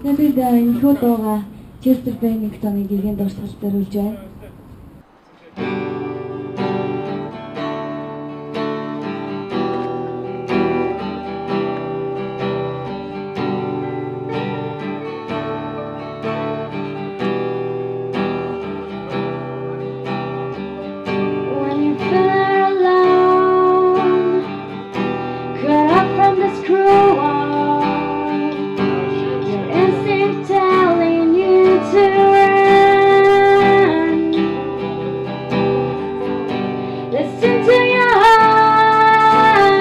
Надад энэхүү дууга Chester Bennington-ийн гэргийн дурсгал дөрвөлж байна. When you feel alone, cut off from this cruel world, your instinct telling you to run. Listen to your heart,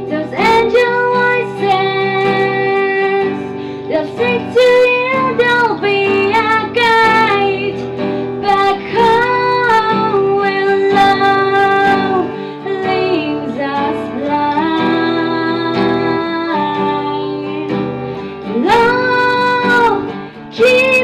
those angel voices. They'll sing to you, they'll be a guide back home where love leaves us blind. Love keeps